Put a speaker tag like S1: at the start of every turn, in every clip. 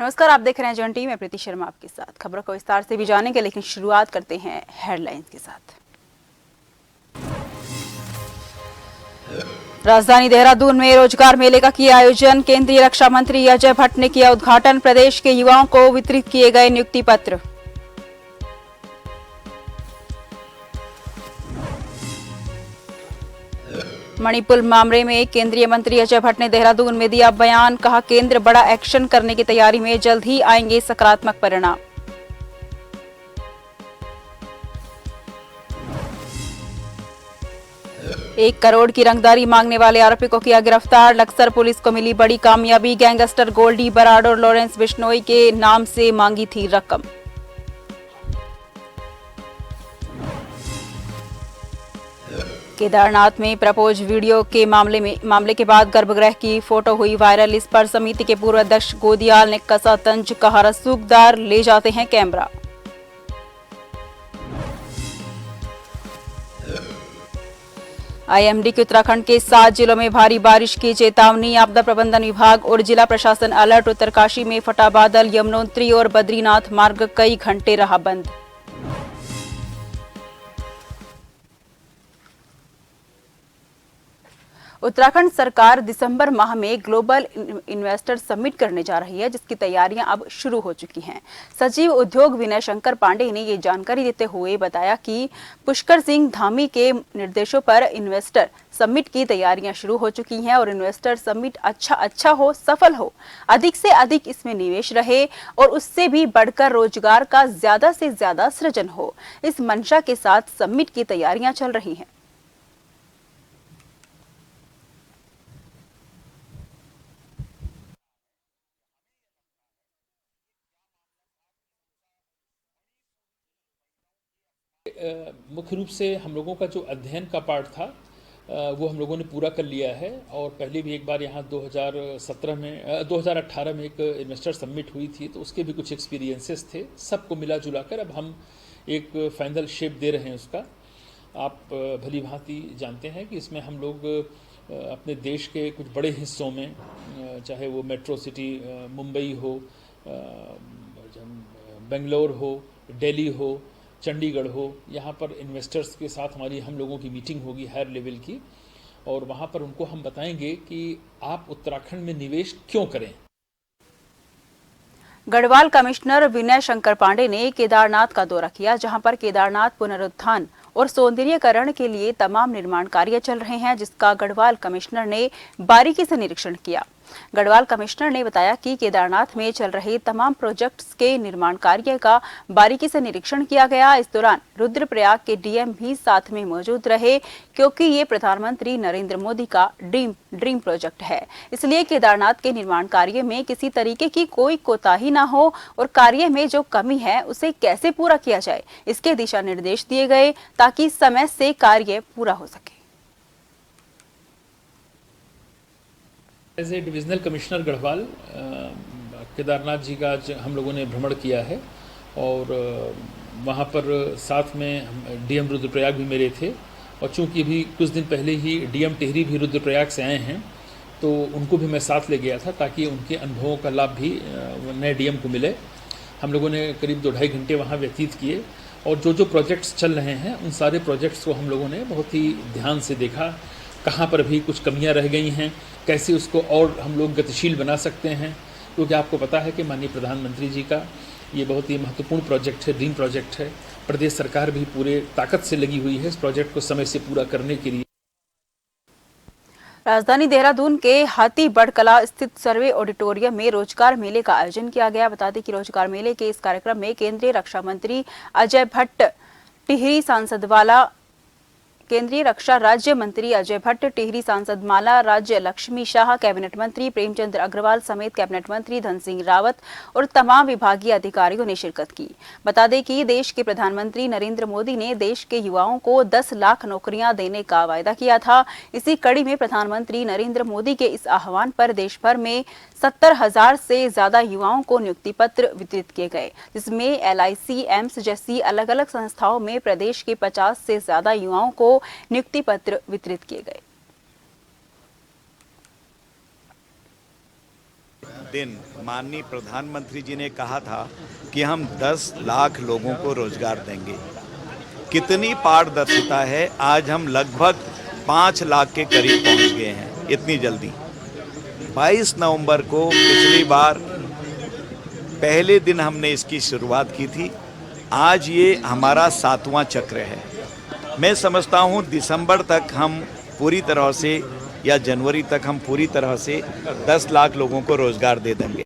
S1: नमस्कार, आप देख रहे हैं जॉन टी। मैं प्रीति शर्मा आपके साथ। खबरों को विस्तार से भी जानेंगे, लेकिन शुरुआत करते हैं हेडलाइंस के साथ। राजधानी देहरादून में रोजगार मेले का किया आयोजन। केंद्रीय रक्षा मंत्री अजय भट्ट ने किया उद्घाटन। प्रदेश के युवाओं को वितरित किए गए नियुक्ति पत्र। मणिपुर मामले में केंद्रीय मंत्री अजय भट्ट ने देहरादून में दिया बयान। कहा, केंद्र बड़ा एक्शन करने की तैयारी में, जल्द ही आएंगे सकारात्मक परिणाम। एक करोड़ की रंगदारी मांगने वाले आरोपी को किया गिरफ्तार। लक्सर पुलिस को मिली बड़ी कामयाबी। गैंगस्टर गोल्डी बराड और लॉरेंस बिश्नोई के नाम से मांगी थी रकम। केदारनाथ में प्रपोज वीडियो के मामले के बाद गर्भगृह की फोटो हुई वायरल। इस पर समिति के पूर्व अध्यक्ष गोदियाल ने कसा तंज। कहा, रसूखदार ले जाते हैं कैमरा। आईएमडी के उत्तराखंड के 7 जिलों में भारी बारिश की चेतावनी। आपदा प्रबंधन विभाग और जिला प्रशासन अलर्ट। उत्तरकाशी में फटा बादल। यमुनोत्री और बद्रीनाथ मार्ग कई घंटे रहा बंद। उत्तराखंड सरकार दिसंबर माह में ग्लोबल इन्वेस्टर समिट करने जा रही है, जिसकी तैयारियां अब शुरू हो चुकी हैं। सचिव उद्योग विनय शंकर पांडे ने ये जानकारी देते हुए बताया कि पुष्कर सिंह धामी के निर्देशों पर इन्वेस्टर समिट की तैयारियां शुरू हो चुकी हैं और इन्वेस्टर समिट अच्छा हो, सफल हो, अधिक से अधिक इसमें निवेश रहे और उससे भी बढ़कर रोजगार का ज्यादा से ज्यादा सृजन हो। इस मंशा के साथ समिट की तैयारियां चल रही हैं।
S2: मुख्य रूप से हम लोगों का जो अध्ययन का पार्ट था वो हम लोगों ने पूरा कर लिया है। और पहले भी एक बार यहाँ 2018 में एक इन्वेस्टर समिट हुई थी, तो उसके भी कुछ एक्सपीरियंसेस थे। सबको मिला जुला कर अब हम एक फाइनल शेप दे रहे हैं उसका। आप भली भांति जानते हैं कि इसमें हम लोग अपने देश के कुछ बड़े हिस्सों में, चाहे वो मेट्रो सिटी मुंबई हो, बेंगलोर हो, दिल्ली हो, चंडीगढ़ हो, यहाँ पर इन्वेस्टर्स के साथ हम लोगों की मीटिंग होगी हायर लेवल की, और वहाँ पर उनको हम बताएंगे कि आप उत्तराखंड में निवेश क्यों करें।
S1: गढ़वाल कमिश्नर विनय शंकर पांडे ने केदारनाथ का दौरा किया, जहां पर केदारनाथ पुनरुत्थान और सौंदर्यीकरण के लिए तमाम निर्माण कार्य चल रहे हैं, जिसका गढ़वाल कमिश्नर ने बारीकी से निरीक्षण किया। गढ़वाल कमिश्नर ने बताया कि केदारनाथ में चल रहे तमाम प्रोजेक्ट्स के निर्माण कार्य का बारीकी से निरीक्षण किया गया। इस दौरान रुद्रप्रयाग के डीएम भी साथ में मौजूद रहे, क्योंकि ये प्रधानमंत्री नरेंद्र मोदी का ड्रीम प्रोजेक्ट है। इसलिए केदारनाथ के निर्माण कार्य में किसी तरीके की कोई कोताही ना हो और कार्य में जो कमी है उसे कैसे पूरा किया जाए, इसके दिशा निर्देश दिए गए ताकि समय से कार्य पूरा हो सके।
S2: As a divisional commissioner Garhwal, Kedarnath ji का आज हम लोगों ने भ्रमण किया है और वहाँ पर साथ में डीएम रुद्रप्रयाग भी मेरे थे। और चूंकि अभी कुछ दिन पहले ही डीएम टिहरी भी रुद्रप्रयाग से आए हैं, तो उनको भी मैं साथ ले गया था ताकि उनके अनुभवों का लाभ भी नए डीएम को मिले। हम लोगों ने करीब 2-2.5 घंटे वहाँ व्यतीत किए और जो प्रोजेक्ट्स चल रहे हैं उन सारे प्रोजेक्ट्स को हम लोगों ने बहुत ही ध्यान से देखा। कहाँ पर भी कुछ कमियां रह गई हैं, कैसे उसको और हम लोग गतिशील बना सकते हैं, क्योंकि आपको पता है कि माननीय प्रधानमंत्री जी का ये बहुत ही महत्वपूर्ण प्रोजेक्ट है, ड्रीम प्रोजेक्ट है। प्रदेश सरकार भी पूरे ताकत से लगी हुई है इस प्रोजेक्ट को समय से पूरा करने के लिए।
S1: राजधानी देहरादून के हाथीबढ़ कला स्थित सर्वे ऑडिटोरियम में रोजगार मेले का आयोजन किया गया। बता दें कि रोजगार मेले के इस कार्यक्रम में केंद्रीय रक्षा मंत्री अजय भट्ट, टिहरी सांसद वाला केंद्रीय रक्षा राज्य मंत्री अजय भट्ट, टिहरी सांसद माला राज्य लक्ष्मी शाह, कैबिनेट मंत्री प्रेमचंद्र अग्रवाल समेत कैबिनेट मंत्री धन सिंह रावत और तमाम विभागीय अधिकारियों ने शिरकत की। बता दें कि देश के प्रधानमंत्री नरेंद्र मोदी ने देश के युवाओं को 10 लाख नौकरियां देने का वायदा किया था। इसी कड़ी में प्रधानमंत्री नरेंद्र मोदी के इस आह्वान पर देश भर में 70,000 से ज्यादा युवाओं को नियुक्ति पत्र वितरित किए गए, जिसमें LIC, एम्स जैसी अलग अलग संस्थाओं में प्रदेश के 50 से ज्यादा युवाओं को नियुक्ति पत्र वितरित किए गए।
S3: दिन माननीय प्रधानमंत्री जी ने कहा था कि हम 10 लाख लोगों को रोजगार देंगे। कितनी पारदर्शिता है, आज हम लगभग 5 लाख के करीब पहुंच गए हैं इतनी जल्दी। 22 नवंबर को पिछली बार पहले दिन हमने इसकी शुरुआत की थी। आज ये हमारा 7वां चक्र है। मैं समझता हूं दिसंबर तक हम पूरी तरह से या जनवरी तक हम पूरी तरह से 10 लाख लोगों को रोजगार दे देंगे।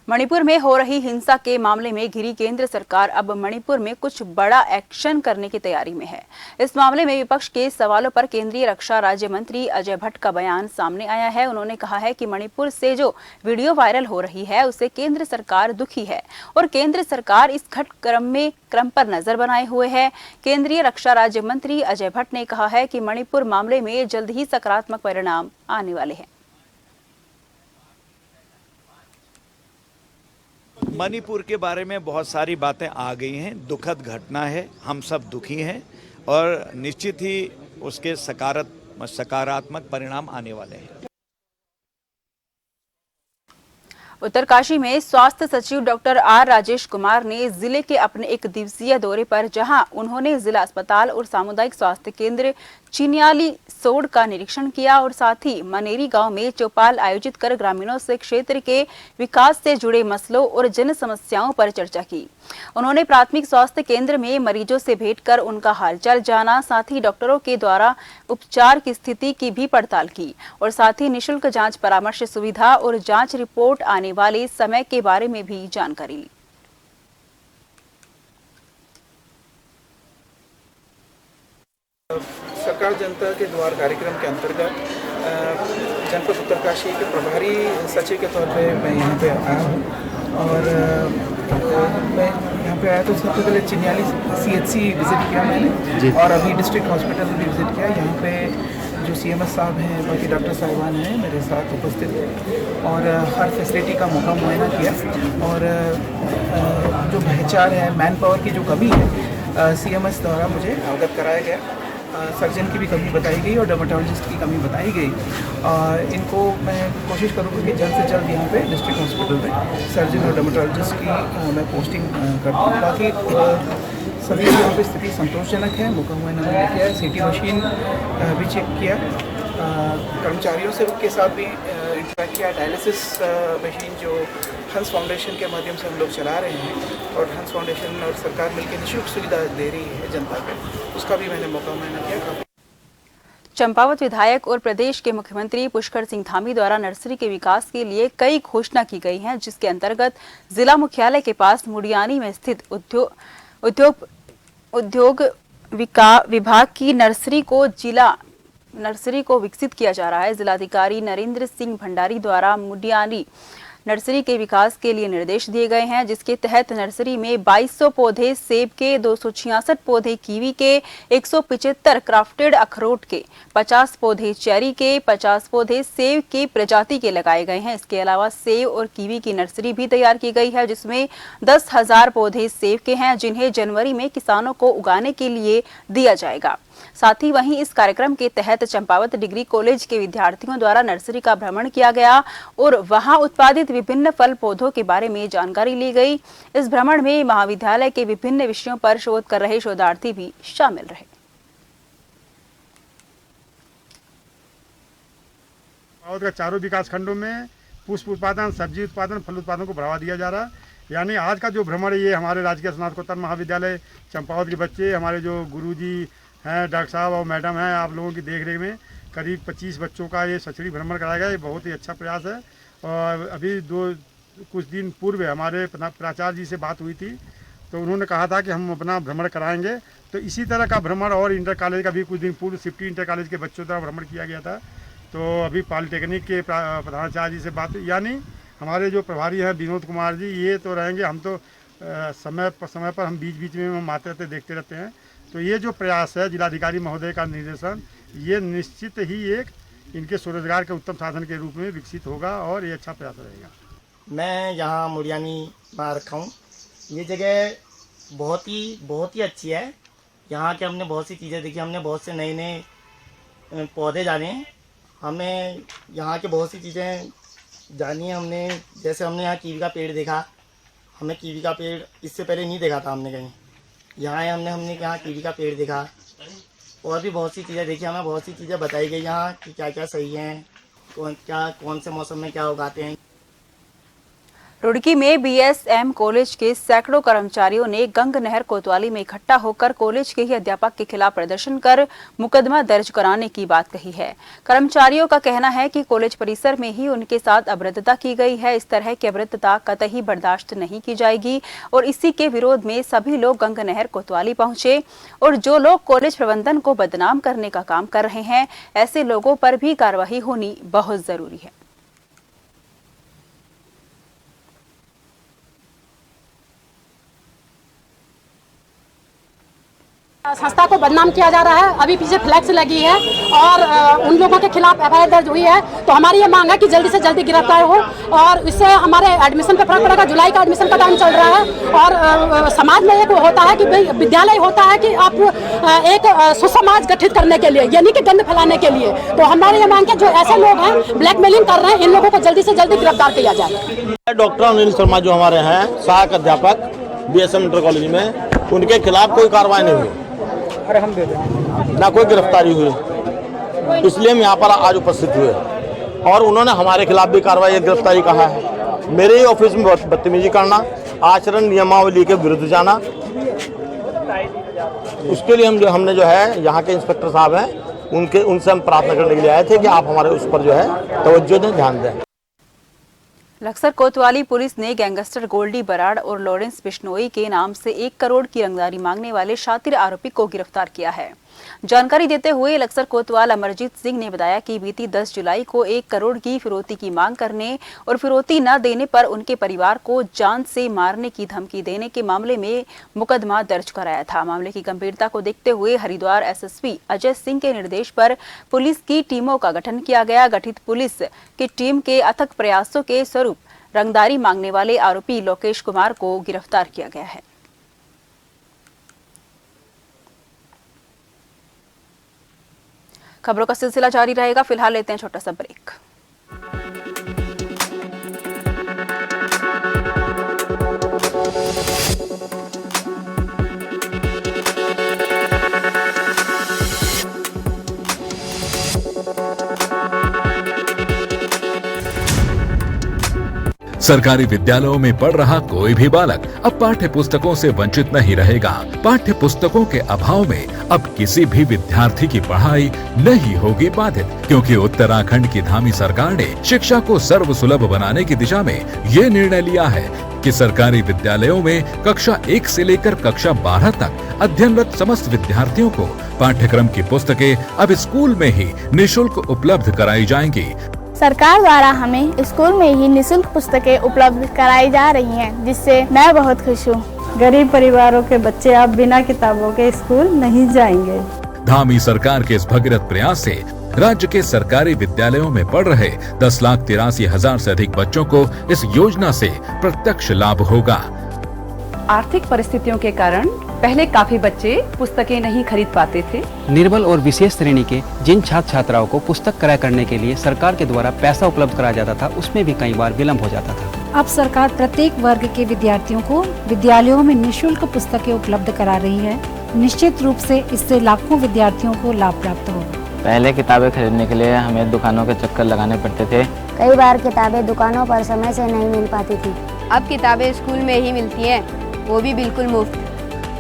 S1: मणिपुर में हो रही हिंसा के मामले में घिरी केंद्र सरकार अब मणिपुर में कुछ बड़ा एक्शन करने की तैयारी में है। इस मामले में विपक्ष के सवालों पर केंद्रीय रक्षा राज्य मंत्री अजय भट्ट का बयान सामने आया है। उन्होंने कहा है कि मणिपुर से जो वीडियो वायरल हो रही है उससे केंद्र सरकार दुखी है और केंद्र सरकार इस घटनाक्रम पर नजर बनाए हुए है। केंद्रीय रक्षा राज्य मंत्री अजय भट्ट ने कहा है कि मणिपुर मामले में जल्द ही सकारात्मक परिणाम आने वाले हैं।
S3: मणिपुर के बारे में बहुत सारी बातें आ गई हैं। दुखद घटना है, हम सब दुखी हैं और निश्चित ही उसके सकारात्मक परिणाम आने वाले हैं।
S1: उत्तरकाशी में स्वास्थ्य सचिव डॉक्टर आर राजेश कुमार ने जिले के अपने एक दिवसीय दौरे पर जहां उन्होंने जिला अस्पताल और सामुदायिक स्वास्थ्य केंद्र चिन्याली सोड का निरीक्षण किया और साथ ही मनेरी गांव में चौपाल आयोजित कर ग्रामीणों से क्षेत्र के विकास से जुड़े मसलों और जन समस्याओं पर चर्चा की। उन्होंने प्राथमिक स्वास्थ्य केंद्र में मरीजों से भेंट कर उनका हालचाल जाना, साथ ही डॉक्टरों के द्वारा उपचार की स्थिति की भी पड़ताल की और साथ ही निःशुल्क जांच परामर्श सुविधा और जांच रिपोर्ट आने वाले समय के बारे में भी जानकारी ली।
S4: सरकार जनता के द्वार कार्यक्रम के अंतर्गत जनपद उत्तरकाशी के प्रभारी सचिव के तौर पे मैं यहाँ पे आया हूँ और मैं यहाँ पे आया तो सबसे पहले चिन्याली CHC विजिट किया मैंने और अभी डिस्ट्रिक्ट हॉस्पिटल भी विजिट किया। यहाँ पे जो CMS साहब हैं, बाकी डॉक्टर साहिबान हैं मेरे साथ उपस्थित हैं और हर फैसिलिटी का मौका मुआयना किया और जो भ्रष्टाचार है, मैन पावर की जो कमी है CMS द्वारा मुझे अवगत कराया गया। सर्जन की भी कमी बताई गई और डर्मेटोलॉजिस्ट की कमी बताई गई। इनको मैं कोशिश करूँगा कि जल्द से जल्द यहाँ पे डिस्ट्रिक्ट हॉस्पिटल में सर्जन और डर्मेटोलॉजिस्ट की मैं पोस्टिंग करता हूँ। बाकी सभी यहाँ पे स्थिति संतोषजनक है। मौका मुआयना मैंने किया, CT मशीन भी चेक किया, कर्मचारियों से के साथ भी इंटरेक्ट किया। डायलिसिस मशीन जो हंस फाउंडेशन के माध्यम से हम लोग चला रहे हैं और हंस फाउंडेशन और सरकार मिलकर निःशुल्क सुविधा दे रही है जनता को, उसका भी मैंने मौका मुआयना किया।
S1: चंपावत विधायक और प्रदेश के मुख्यमंत्री पुष्कर सिंह धामी द्वारा नर्सरी के विकास के लिए कई घोषणा की गई हैं, जिसके अंतर्गत जिला मुख्यालय के पास मुडियानी में स्थित उद्योग विभाग की नर्सरी को विकसित किया जा रहा है। जिलाधिकारी नरेंद्र सिंह भंडारी द्वारा मुडियानी नर्सरी के विकास के लिए निर्देश दिए गए हैं, जिसके तहत नर्सरी में 2200 पौधे सेब के, 266 पौधे कीवी के, 175 क्राफ्टेड अखरोट के, 50 पौधे चेरी के, 50 पौधे सेब के प्रजाति के लगाए गए हैं। इसके अलावा सेब और कीवी की नर्सरी भी तैयार की गई है, जिसमें 10,000 पौधे सेब के हैं, जिन्हें जनवरी में किसानों को उगाने के लिए दिया जाएगा। साथ ही वहीं इस कार्यक्रम के तहत चंपावत डिग्री कॉलेज के विद्यार्थियों द्वारा नर्सरी का भ्रमण किया गया और वहां उत्पादित विभिन्न फल पौधों के बारे में जानकारी ली गई। इस भ्रमण में महाविद्यालय के विभिन्न विषयों पर शोध कर रहे शोधार्थी भी शामिल रहे।
S5: चंपावत का चारों विकास खंडों में पुष्प उत्पादन, सब्जी उत्पादन, फल उत्पादन को बढ़ावा दिया जा रहा है। यानी आज का जो भ्रमण है ये हमारे राजकीय स्नातकोत्तर महाविद्यालय चंपावत के बच्चे, हमारे जो गुरुजी हैं, डॉक्टर साहब और मैडम हैं, आप लोगों की देखरेख में करीब 25 बच्चों का ये शैक्षणिक भ्रमण कराया गया। ये बहुत ही अच्छा प्रयास है। और अभी कुछ दिन पूर्व हमारे प्राचार्य जी से बात हुई थी तो उन्होंने कहा था कि हम अपना भ्रमण कराएंगे। तो इसी तरह का भ्रमण और इंटर कॉलेज का भी कुछ दिन पूर्व सिफ्टी इंटर कॉलेज के बच्चों द्वारा भ्रमण किया गया था। तो अभी पॉलिटेक्निक के प्रधानाचार्य जी से बात, यानी हमारे जो प्रभारी हैं विनोद कुमार जी, ये तो रहेंगे। हम तो समय पर हम बीच में हम आते रहते देखते रहते हैं। तो ये जो प्रयास है जिलाधिकारी महोदय का निर्देशन, ये निश्चित ही एक इनके स्वरोजगार के उत्तम साधन के रूप में विकसित होगा और ये अच्छा प्रयास रहेगा।
S6: मैं यहाँ मुडियानी में रखा हूँ। ये जगह बहुत ही अच्छी है। यहाँ के हमने बहुत सी चीज़ें देखी, हमने बहुत से नए पौधे जाने, हमें यहाँ के बहुत सी चीज़ें जानिए, हमने यहाँ कीवी का पेड़ देखा। हमें कीवी का पेड़ इससे पहले नहीं देखा था हमने कहीं। यहाँ आए हमने यहाँ कीवी का पेड़ देखा और भी बहुत सी चीज़ें देखी। हमें बहुत सी चीज़ें बताई गई यहाँ कि क्या क्या सही हैं, कौन से मौसम में क्या उगाते हैं।
S1: रुड़की में बीएसएम कॉलेज के सैकड़ों कर्मचारियों ने गंग नहर कोतवाली में इकट्ठा होकर कॉलेज के ही अध्यापक के खिलाफ प्रदर्शन कर मुकदमा दर्ज कराने की बात कही है। कर्मचारियों का कहना है कि कॉलेज परिसर में ही उनके साथ अभद्रता की गई है। इस तरह की अभद्रता कतई बर्दाश्त नहीं की जाएगी और इसी के विरोध में सभी लोग गंग नहर कोतवाली पहुंचे और जो लोग कॉलेज प्रबंधन को बदनाम करने का काम कर रहे हैं, ऐसे लोगों पर भी कार्रवाई होनी बहुत जरूरी है।
S7: संस्था को बदनाम किया जा रहा है। अभी पीछे फ्लैक्स लगी है और उन लोगों के खिलाफ एफआईआर दर्ज हुई है। तो हमारी ये मांग है कि जल्दी से जल्दी गिरफ्तार हो और इससे हमारे एडमिशन पे फर्क पड़ेगा। जुलाई का एडमिशन का टाइम चल रहा है और समाज में एक होता है कि विद्यालय होता है कि आप एक सुसमाज गठित करने के लिए, यानी कि गंद फैलाने के लिए। तो हमारी ये मांग है जो ऐसे लोग हैं ब्लैकमेलिंग कर रहे हैं, इन लोगों को जल्दी से जल्दी गिरफ्तार किया जाए।
S8: डॉक्टर अनिल शर्मा जो हमारे हैं सहायक अध्यापक बीएसएम इंटर कॉलेज में, उनके खिलाफ कोई कार्रवाई नहीं हुई, ना कोई गिरफ्तारी हुई। इसलिए हम यहाँ पर आज उपस्थित हुए और उन्होंने हमारे खिलाफ भी कार्रवाई या गिरफ्तारी कहा है। मेरे ही ऑफिस में बदतमीजी करना, आचरण नियमावली के विरुद्ध जाना, उसके लिए हमने जो है यहाँ के इंस्पेक्टर साहब हैं उनसे हम प्रार्थना करने के लिए आए थे कि आप हमारे उस पर जो है तवज्जो दें, ध्यान दें।
S1: लक्सर कोतवाली पुलिस ने गैंगस्टर गोल्डी बराड़ और लॉरेंस बिश्नोई के नाम से 1 करोड़ की रंगदारी मांगने वाले शातिर आरोपी को गिरफ्तार किया है। जानकारी देते हुए लक्सर कोतवाल अमरजीत सिंह ने बताया कि बीती 10 जुलाई को 1 करोड़ की फिरौती की मांग करने और फिरौती न देने पर उनके परिवार को जान से मारने की धमकी देने के मामले में मुकदमा दर्ज कराया था। मामले की गंभीरता को देखते हुए हरिद्वार एसएसपी अजय सिंह के निर्देश पर पुलिस की टीमों का गठन किया गया। गठित पुलिस की टीम के अथक प्रयासों के स्वरूप रंगदारी मांगने वाले आरोपी लोकेश कुमार को गिरफ्तार किया गया है। खबरों का सिलसिला जारी रहेगा। फिलहाल लेते हैं छोटा सा ब्रेक।
S9: सरकारी विद्यालयों में पढ़ रहा कोई भी बालक अब पाठ्य पुस्तकों से वंचित नहीं रहेगा। पाठ्य पुस्तकों के अभाव में अब किसी भी विद्यार्थी की पढ़ाई नहीं होगी बाधित, क्योंकि उत्तराखंड की धामी सरकार ने शिक्षा को सर्वसुलभ बनाने की दिशा में ये निर्णय लिया है कि सरकारी विद्यालयों में कक्षा 1 से लेकर कक्षा 12 तक अध्ययनरत समस्त विद्यार्थियों को पाठ्यक्रम की पुस्तकें अब स्कूल में ही निःशुल्क उपलब्ध कराई जाएंगी।
S10: सरकार द्वारा हमें स्कूल में ही निःशुल्क पुस्तकें उपलब्ध कराई जा रही हैं, जिससे मैं बहुत खुश हूँ।
S11: गरीब परिवारों के बच्चे अब बिना किताबों के स्कूल नहीं जाएंगे।
S9: धामी सरकार के इस भगीरथ प्रयास से राज्य के सरकारी विद्यालयों में पढ़ रहे 10,83,000 से अधिक बच्चों को इस योजना से प्रत्यक्ष लाभ होगा।
S12: आर्थिक परिस्थितियों के कारण पहले काफी बच्चे पुस्तकें नहीं खरीद पाते थे।
S13: निर्बल और विशेष श्रेणी के जिन छात्र छात्राओं को पुस्तक क्रय करने के लिए सरकार के द्वारा पैसा उपलब्ध कराया जाता था, उसमें भी कई बार विलम्ब हो जाता था।
S14: अब सरकार प्रत्येक वर्ग के विद्यार्थियों को विद्यालयों में निःशुल्क पुस्तकें उपलब्ध करा रही है। निश्चित रूप से इससे लाखों विद्यार्थियों को लाभ प्राप्त होगा।
S15: पहले किताबें खरीदने के लिए हमें दुकानों के चक्कर लगाने पड़ते थे।
S16: कई बार किताबें दुकानों पर समय से नहीं मिल पाती थी।
S17: अब किताबें स्कूल में ही मिलती हैं, वो भी बिल्कुल मुफ्त।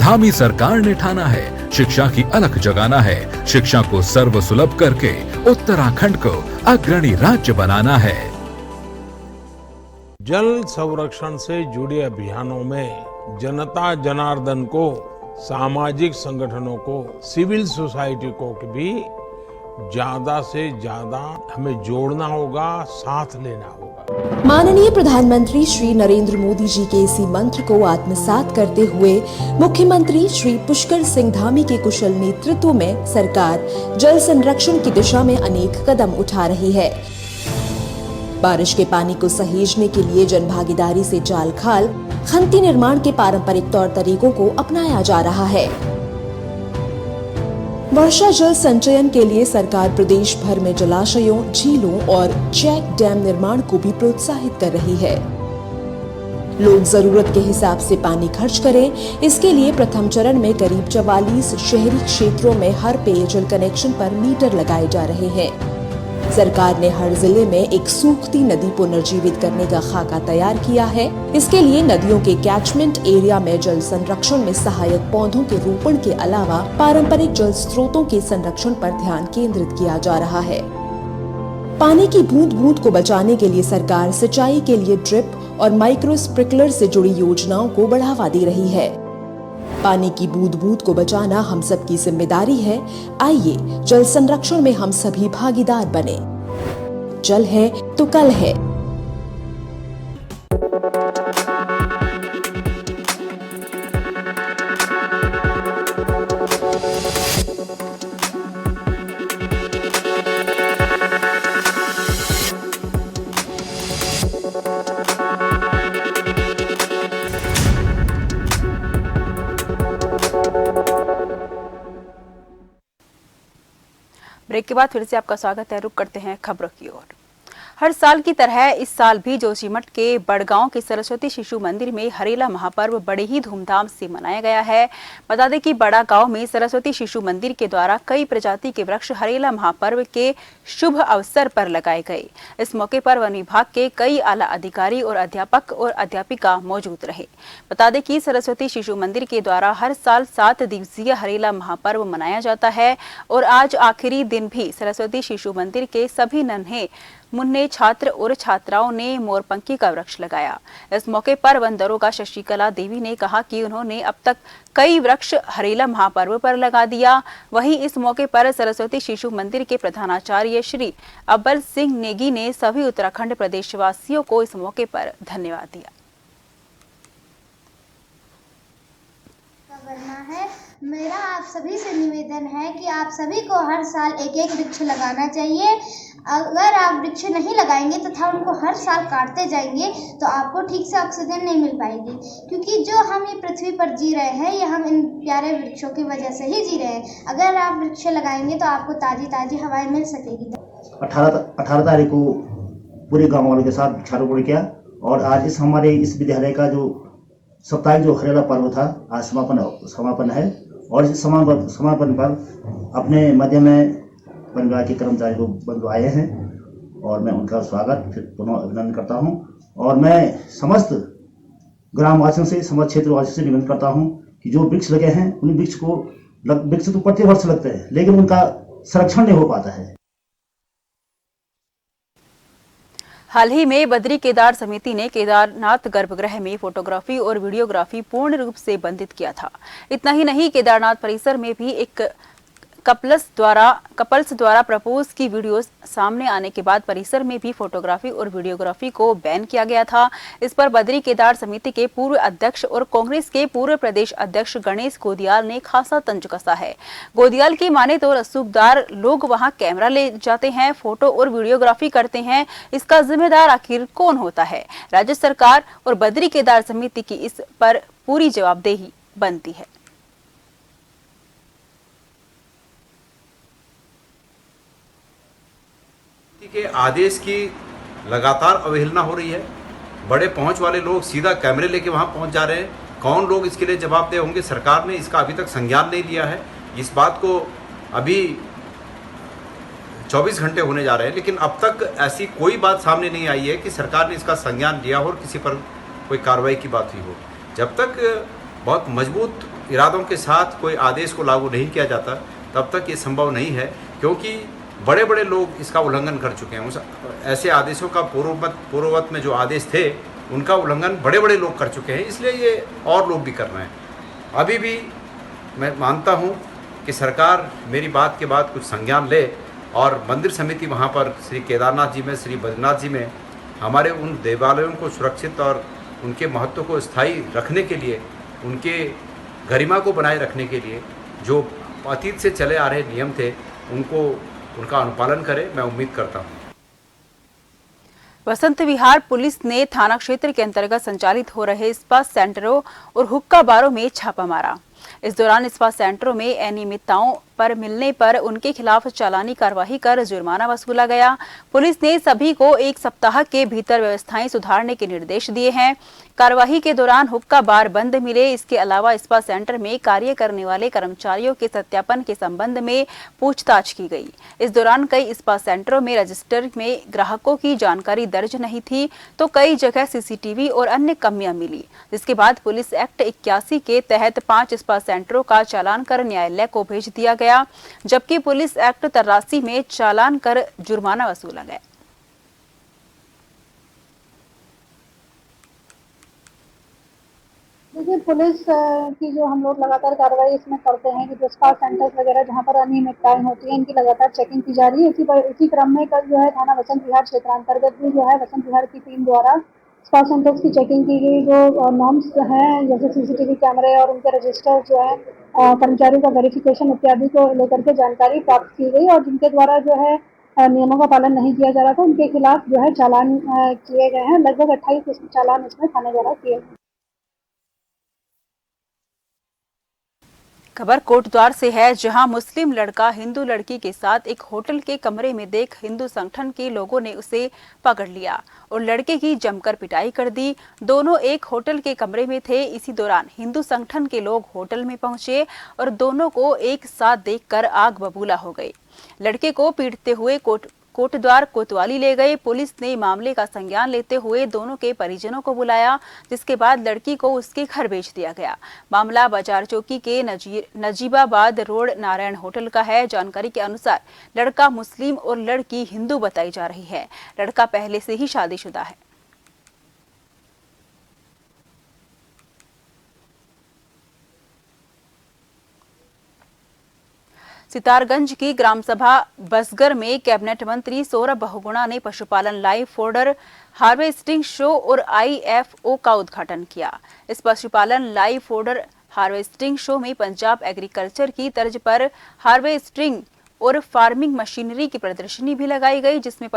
S9: धामी सरकार ने ठाना है शिक्षा की अलख जगाना है, शिक्षा को सर्वसुलभ करके उत्तराखंड को अग्रणी राज्य बनाना है।
S18: जल संरक्षण से जुड़े अभियानों में जनता जनार्दन को, सामाजिक संगठनों को, सिविल सोसाइटी को भी ज्यादा से ज्यादा हमें जोड़ना होगा, साथ लेना होगा।
S19: माननीय प्रधानमंत्री श्री नरेंद्र मोदी जी के इसी मंत्र को आत्मसात करते हुए मुख्यमंत्री श्री पुष्कर सिंह धामी के कुशल नेतृत्व में सरकार जल संरक्षण की दिशा में अनेक कदम उठा रही है। बारिश के पानी को सहेजने के लिए जनभागीदारी से जाल खाल, खंती निर्माण के पारंपरिक तौर तरीकों को अपनाया जा रहा है। वर्षा जल संचयन के लिए सरकार प्रदेश भर में जलाशयों, झीलों और चेक डैम निर्माण को भी प्रोत्साहित कर रही है। लोग जरूरत के हिसाब से पानी खर्च करें, इसके लिए प्रथम चरण में करीब 44 शहरी क्षेत्रों में हर पेयजल कनेक्शन पर मीटर लगाए जा रहे हैं। सरकार ने हर जिले में एक सूखती नदी पुनर्जीवित करने का खाका तैयार किया है। इसके लिए नदियों के कैचमेंट एरिया में जल संरक्षण में सहायक पौधों के रोपण के अलावा पारंपरिक जल स्रोतों के संरक्षण पर ध्यान केंद्रित किया जा रहा है। पानी की बूंद बूंद को बचाने के लिए सरकार सिंचाई के लिए ड्रिप और माइक्रो स्प्रिंकलर से जुड़ी योजनाओं को बढ़ावा दे रही है। पानी की बूंद बूंद को बचाना हम सबकी जिम्मेदारी है। आइए जल संरक्षण में हम सभी भागीदार बने। जल है तो कल है।
S1: ब्रेक के बाद फिर से आपका स्वागत है। रुक करते हैं खबरों की ओर। हर साल की तरह इस साल भी जोशीमठ के बड़गांव के सरस्वती शिशु मंदिर में हरेला महापर्व बड़े ही धूमधाम से मनाया गया है। बता दें कि बड़ा गांव में सरस्वती शिशु मंदिर के द्वारा कई प्रजाति के वृक्ष हरेला महापर्व के शुभ अवसर पर लगाए गए। इस मौके पर वन विभाग के कई आला अधिकारी और अध्यापक और अध्यापिका मौजूद रहे। बता दें कि सरस्वती शिशु मंदिर के द्वारा हर साल 7 दिवसीय हरेला महापर्व मनाया जाता है और आज आखिरी दिन भी सरस्वती शिशु मंदिर के सभी नन्हे मुन्ने छात्र और छात्राओं ने मोरपंखी का वृक्ष लगाया। इस मौके पर वन दरोगा शशिकला देवी ने कहा कि उन्होंने अब तक कई वृक्ष हरेला महापर्व पर लगा दिया। वहीं इस मौके पर सरस्वती शिशु मंदिर के प्रधानाचार्य श्री अब्बल सिंह नेगी ने सभी उत्तराखंड प्रदेशवासियों को इस मौके पर धन्यवाद दिया।
S20: है मेरा आप सभी से निवेदन है कि आप सभी को हर साल एक एक वृक्ष लगाना चाहिए। अगर आप वृक्ष नहीं लगाएंगे तथा उनको हर साल काटते जाएंगे तो आपको ठीक से ऑक्सीजन नहीं मिल पाएगी, क्योंकि जो हम ये पृथ्वी पर जी रहे हैं ये हम इन प्यारे वृक्षों की वजह से ही जी रहे हैं। अगर आप वृक्ष लगाएंगे तो आपको ताज़ी ताज़ी हवाएं मिल सकेगी।
S21: 18 तारीख को पूरे गाँव वालों के साथ वृक्षारोपण किया और आज हमारे इस विद्यालय का जो साप्ताहिक जो हरेला पर्व था आज समापन है और इस समापन पर अपने मध्य में वन विभाग के कर्मचारी को बंधु आए हैं और मैं उनका स्वागत फिर पुनः अभिनंदन करता हूं और मैं समस्त ग्रामवासियों से समस्त क्षेत्रवासियों से निवेदन करता हूं कि जो वृक्ष लगे हैं उन वृक्ष तो प्रति वर्ष लगते हैं लेकिन उनका संरक्षण नहीं हो पाता है।
S1: हाल ही में बद्री केदार समिति ने केदारनाथ गर्भगृह में फोटोग्राफी और वीडियोग्राफी पूर्ण रूप से बंदित किया था। इतना ही नहीं, केदारनाथ परिसर में भी एक कपल्स द्वारा प्रपोज की वीडियोस सामने आने के बाद परिसर में भी फोटोग्राफी और वीडियोग्राफी को बैन किया गया था। इस पर बद्री केदार समिति के पूर्व अध्यक्ष और कांग्रेस के पूर्व प्रदेश अध्यक्ष गणेश गोदियाल ने खासा तंज कसा है। गोदियाल की माने तो रसूखदार लोग वहां कैमरा ले जाते हैं, फोटो और वीडियोग्राफी करते हैं, इसका जिम्मेदार आखिर कौन होता है? राज्य सरकार और बद्री केदार समिति की इस पर पूरी जवाबदेही बनती है।
S22: के आदेश की लगातार अवहेलना हो रही है। बड़े पहुंच वाले लोग सीधा कैमरे लेके वहां पहुंच जा रहे हैं। कौन लोग इसके लिए जवाबदेह होंगे? सरकार ने इसका अभी तक संज्ञान नहीं लिया है। इस बात को अभी 24 घंटे होने जा रहे हैं लेकिन अब तक ऐसी कोई बात सामने नहीं आई है कि सरकार ने इसका संज्ञान लिया हो और किसी पर कोई कार्रवाई की बात हुई हो। जब तक बहुत मजबूत इरादों के साथ कोई आदेश को लागू नहीं किया जाता तब तक ये संभव नहीं है, क्योंकि बड़े बड़े लोग इसका उल्लंघन कर चुके हैं। उस ऐसे आदेशों का पूर्ववत में जो आदेश थे उनका उल्लंघन बड़े बड़े लोग कर चुके हैं, इसलिए ये और लोग भी कर रहे हैं। अभी भी मैं मानता हूँ कि सरकार मेरी बात के बाद कुछ संज्ञान ले और मंदिर समिति वहाँ पर श्री केदारनाथ जी में, श्री बद्रीनाथ जी में हमारे उन देवालयों को सुरक्षित और उनके महत्व को स्थायी रखने के लिए, उनके गरिमा को बनाए रखने के लिए जो अतीत से चले आ रहे नियम थे उनका अनुपालन करे, मैं उम्मीद करता हूँ।
S1: बसंत विहार पुलिस ने थाना क्षेत्र के अंतर्गत संचालित हो रहे स्पा सेंटरों और हुक्का बारों में छापा मारा। इस दौरान इस्पात सेंटरों में अनियमितताओं पर मिलने पर उनके खिलाफ चालानी कार्रवाई कर जुर्माना वसूला गया। पुलिस ने सभी को 1 सप्ताह के भीतर व्यवस्थाएं सुधारने के निर्देश दिए हैं। कार्यवाही के दौरान हुक्का बार बंद मिले। इसके अलावा इस्पात सेंटर में कार्य करने वाले कर्मचारियों के सत्यापन के संबंध में पूछताछ की गई। इस दौरान कई इस्पात सेंटरों में रजिस्टर में ग्राहकों की जानकारी दर्ज नहीं थी, तो कई जगह सीसीटीवी और अन्य कमियां मिली, जिसके बाद पुलिस एक्ट 81 के तहत 5 इस्पात सेंटरों का चालान कर न्यायालय को भेज दिया गया, जबकि पुलिस एक्ट 83 में चालान कर जुर्माना वसूला गया।
S2: देखिए, पुलिस की जो हम लोग लगातार कार्रवाई इसमें करते हैं कि जो इस्पात सेंटर्स वगैरह जहां पर अनियमितताएं होती हैं, इनकी लगातार चेकिंग की जा रही है। इसी क्रम में कल जो है थाना वसंत विहार क्षेत्रांतर्गत भी जो है वसंत विहार की टीम द्वारा इस्पात सेंटर्स की चेकिंग की गई। जो नॉर्म्स हैं जैसे सीसीटीवी कैमरे और उनके रजिस्टर जो है कर्मचारियों का वेरिफिकेशन इत्यादि को लेकर के जानकारी प्राप्त की गई, और जिनके द्वारा जो है नियमों का पालन नहीं किया जा रहा था उनके खिलाफ जो है चालान किए गए हैं। लगभग 28 चालान इसमें थाने द्वारा किए गए।
S1: खबर कोटद्वार से है, जहां मुस्लिम लड़का हिंदू लड़की के साथ एक होटल के कमरे में देख हिंदू संगठन के लोगों ने उसे पकड़ लिया और लड़के की जमकर पिटाई कर दी। दोनों एक होटल के कमरे में थे। इसी दौरान हिंदू संगठन के लोग होटल में पहुंचे और दोनों को एक साथ देखकर आग बबूला हो गई। लड़के को पीटते हुए कोटद्वार कोतवाली ले गए। पुलिस ने मामले का संज्ञान लेते हुए दोनों के परिजनों को बुलाया, जिसके बाद लड़की को उसके घर भेज दिया गया। मामला बाजार चौकी के नजीबाबाद रोड नारायण होटल का है। जानकारी के अनुसार लड़का मुस्लिम और लड़की हिंदू बताई जा रही है। लड़का पहले से ही शादीशुदा है। सितारगंज की ग्राम सभा बसगर में कैबिनेट मंत्री सौरभ बहुगुणा ने पशुपालन लाइव फॉडर हार्वेस्टिंग शो और IFO का उद्घाटन किया। इस पशुपालन लाइव फॉडर हार्वेस्टिंग शो में पंजाब एग्रीकल्चर की तर्ज पर हार्वेस्टिंग और फार्मिंग मशीनरी की प्रदर्शनी भी लगाई गई, जिसमें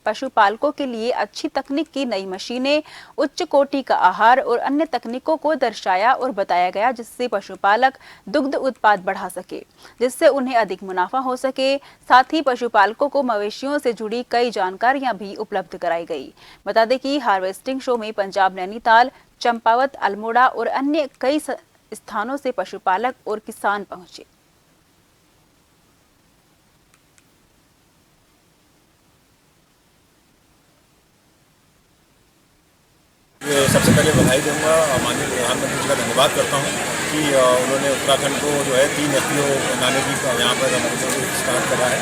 S1: पशुपालकों के लिए अच्छी तकनीक की नई मशीनें, उच्च कोटि का आहार और अन्य तकनीकों को दर्शाया और बताया गया, जिससे पशुपालक दुग्ध उत्पाद बढ़ा सके, जिससे उन्हें अधिक मुनाफा हो सके। साथ ही पशुपालकों को मवेशियों से जुड़ी कई जानकारियां भी उपलब्ध कराई गई। बता दें कि हार्वेस्टिंग शो में पंजाब, नैनीताल, चंपावत, अल्मोड़ा और अन्य कई स्थानों से पशुपालक और किसान पहुंचे।
S3: सबसे पहले बधाई दूंगा और माननीय प्रधानमंत्री जी का धन्यवाद करता हूं कि उन्होंने उत्तराखंड को जो है 3 FPO बनाने की यहाँ पर स्टार्ट करा है।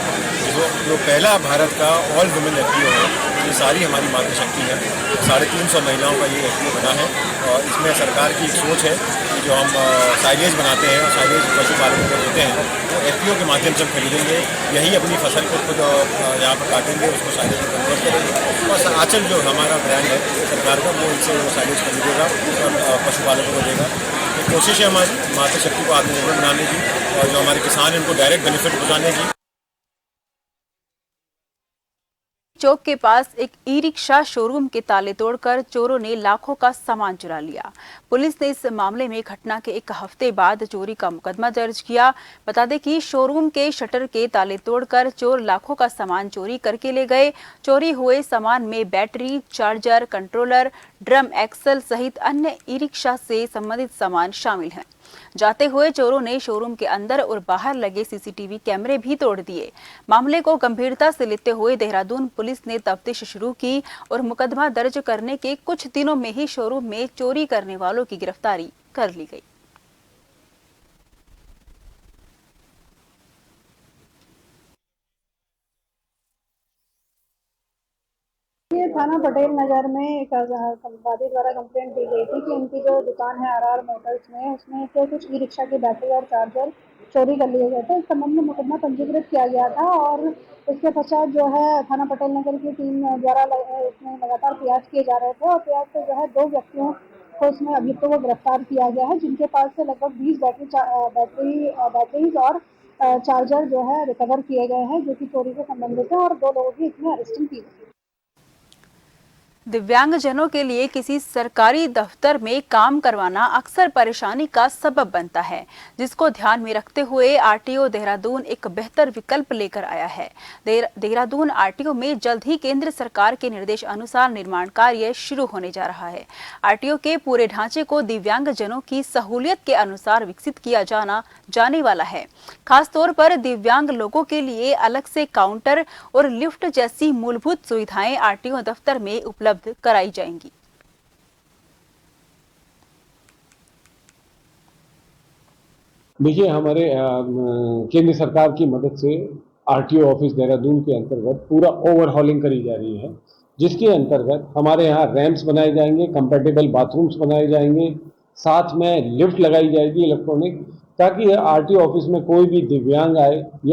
S3: जो पहला भारत का ऑल वुमेन FPO है। ये सारी हमारी मातृशक्ति है। 350 महिलाओं का ये FPO बना है और इसमें सरकार की एक सोच है कि जो हम साइलेज बनाते हैं और साइलेज पशुपालकों को देते हैं वो FPO के माध्यम से हम खरीदेंगे, यही अपनी फसल को खुद यहाँ पर काटेंगे, उसको साइलेज में कन्वर्ट करेंगे और आंचल जो हमारा ब्रांड है सरकार का वो इससे साइलेज खरीदेगा और पशुपालकों को देगा। एक कोशिश है हमारी मातृशक्ति को आत्मनिर्भर बनाने की और जो हमारे किसान हैं उनको डायरेक्ट बेनिफिट पहुँचाने की।
S1: चौक के पास एक ई-रिक्शा शोरूम के ताले तोड़कर चोरों ने लाखों का सामान चुरा लिया। पुलिस ने इस मामले में घटना के 1 हफ्ते बाद चोरी का मुकदमा दर्ज किया। बता दें कि शोरूम के शटर के ताले तोड़कर चोर लाखों का सामान चोरी करके ले गए। चोरी हुए सामान में battery, charger, controller, drum axle सहित अन्य ई-रिक्शा से संबंधित सामान शामिल हैं। जाते हुए चोरों ने शोरूम के अंदर और बाहर लगे CCTV कैमरे भी तोड़ दिए। मामले को गंभीरता से लेते हुए देहरादून पुलिस ने तफ्तीश शुरू की और मुकदमा दर्ज करने के कुछ दिनों में ही शोरूम में चोरी करने वालों की गिरफ्तारी कर ली गई।
S2: ये थाना पटेल नगर में एक वादी द्वारा कंप्लेंट दी गई थी कि उनकी जो दुकान है RR मोटर्स में, उसमें से कुछ ई-रिक्शा की बैटरी और चार्जर चोरी कर लिए गए थे। इस संबंध में मुकदमा पंजीकृत किया गया था और इसके पश्चात जो है थाना पटेल नगर की टीम द्वारा इसमें लगातार प्रयास किए जा रहे थे और प्रयास से जो है 2 व्यक्तियों को इसमें अभियुक्तों को गिरफ्तार किया गया है, जिनके पास से लगभग 20 बैटरीज और चार्जर जो है रिकवर किए गए हैं, जो कि चोरी से संबंधित है और 2 लोगों की इसमें अरेस्टिंग की गई।
S1: दिव्यांगजनों के लिए किसी सरकारी दफ्तर में काम करवाना अक्सर परेशानी का सबब बनता है, जिसको ध्यान में रखते हुए आरटीओ देहरादून एक बेहतर विकल्प लेकर आया है। देहरादून आरटीओ में जल्द ही केंद्र सरकार के निर्देश अनुसार निर्माण कार्य शुरू होने जा रहा है। आरटीओ के पूरे ढांचे को दिव्यांगजनों की सहूलियत के अनुसार विकसित किया जाने वाला है। खासतौर पर दिव्यांग लोगों के लिए अलग से काउंटर और लिफ्ट जैसी मूलभूत सुविधाएं आरटीओ दफ्तर में उपलब्ध कराई जाएंगी।
S4: देखिए, हमारे केंद्र सरकार की मदद से आरटीओ ऑफिस देहरादून के अंतर्गत पूरा ओवरहॉलिंग करी जा रही है, जिसके अंतर्गत हमारे यहाँ रैंप्स बनाए जाएंगे, कंपैटिबल बाथरूम्स बनाए जाएंगे, साथ में लिफ्ट लगाई जाएगी इलेक्ट्रॉनिक, ताकि आरटीओ ऑफिस में कोई भी दिव्यांग आए